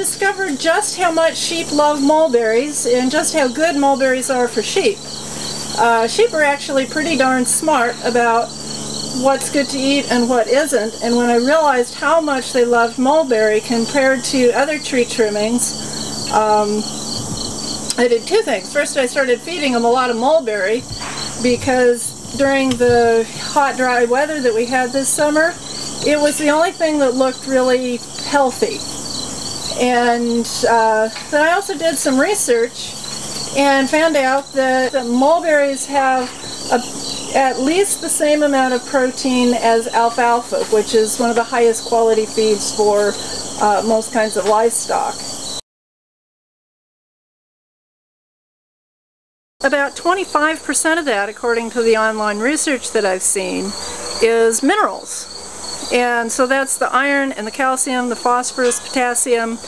discovered just how much sheep love mulberries and just how good mulberries are for sheep. Sheep are actually pretty darn smart about what's good to eat and what isn't, and when I realized how much they loved mulberry compared to other tree trimmings, I did two things. First, I started feeding them a lot of mulberry because during the hot, dry weather that we had this summer, it was the only thing that looked really healthy. And then I also did some research and found out that mulberries have at least the same amount of protein as alfalfa, which is one of the highest quality feeds for most kinds of livestock. About 25% of that, according to the online research that I've seen, is minerals. And so that's the iron and the calcium, the phosphorus, potassium,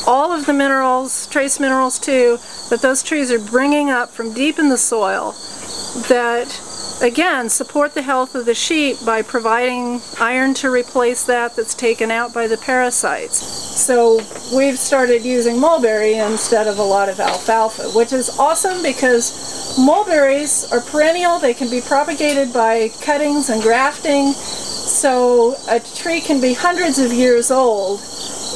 all of the minerals, trace minerals too, that those trees are bringing up from deep in the soil that, again, support the health of the sheep by providing iron to replace that's taken out by the parasites. So we've started using mulberry instead of a lot of alfalfa, which is awesome because mulberries are perennial. They can be propagated by cuttings and grafting. So a tree can be hundreds of years old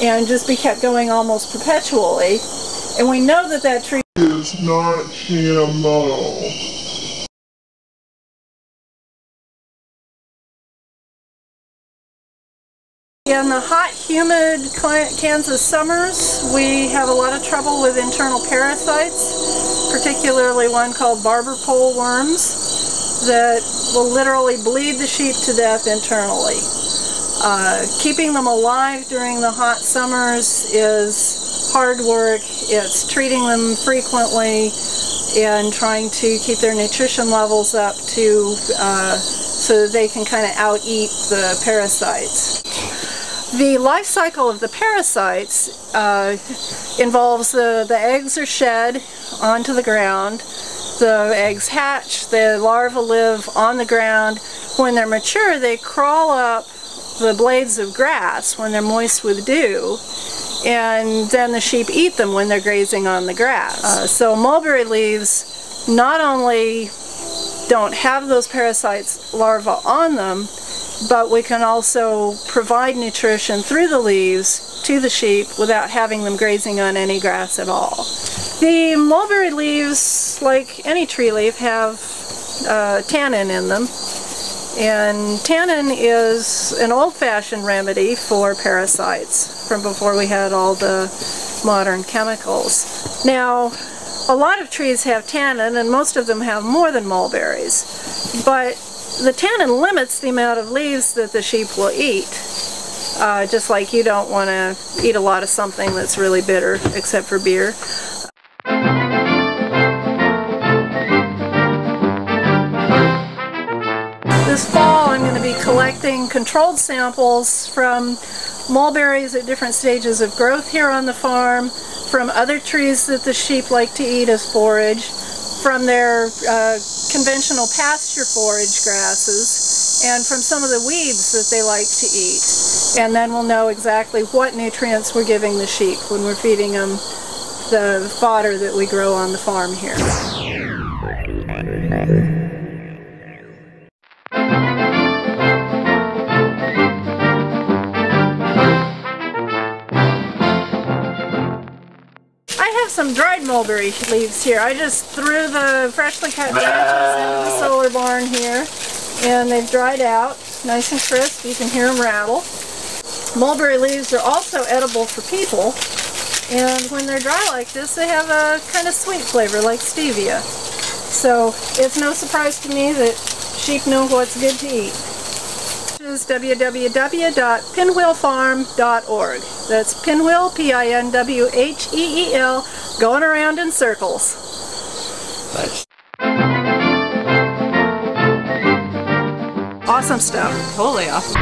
and just be kept going almost perpetually. And we know that that tree is not GMO. In the hot, humid Kansas summers, we have a lot of trouble with internal parasites, particularly one called barber pole worms that will literally bleed the sheep to death internally. Keeping them alive during the hot summers is hard work. It's treating them frequently and trying to keep their nutrition levels up to so that they can kind of out-eat the parasites. The life cycle of the parasites involves the eggs are shed onto the ground, the eggs hatch, the larvae live on the ground. When they're mature, they crawl up the blades of grass when they're moist with dew, and then the sheep eat them when they're grazing on the grass. So mulberry leaves not only don't have those parasites larvae on them, but we can also provide nutrition through the leaves to the sheep without having them grazing on any grass at all. The mulberry leaves, like any tree leaf, have tannin in them. And tannin is an old-fashioned remedy for parasites from before we had all the modern chemicals. Now, a lot of trees have tannin, and most of them have more than mulberries. But the tannin limits the amount of leaves that the sheep will eat. Just like you don't want to eat a lot of something that's really bitter, except for beer. This fall I'm going to be collecting controlled samples from mulberries at different stages of growth here on the farm, from other trees that the sheep like to eat as forage, from their conventional pasture forage grasses, and from some of the weeds that they like to eat. And then we'll know exactly what nutrients we're giving the sheep when we're feeding them the fodder that we grow on the farm here. Some dried mulberry leaves here. I just threw the freshly cut branches into the solar barn here, and they've dried out nice and crisp. You can hear them rattle. Mulberry leaves are also edible for people, and when they're dry like this, they have a kind of sweet flavor like stevia. So it's no surprise to me that sheep know what's good to eat. Is www.pinwheelfarm.org. That's Pinwheel, P-I-N-W-H-E-E-L, going around in circles. Nice. Awesome stuff. Totally awesome.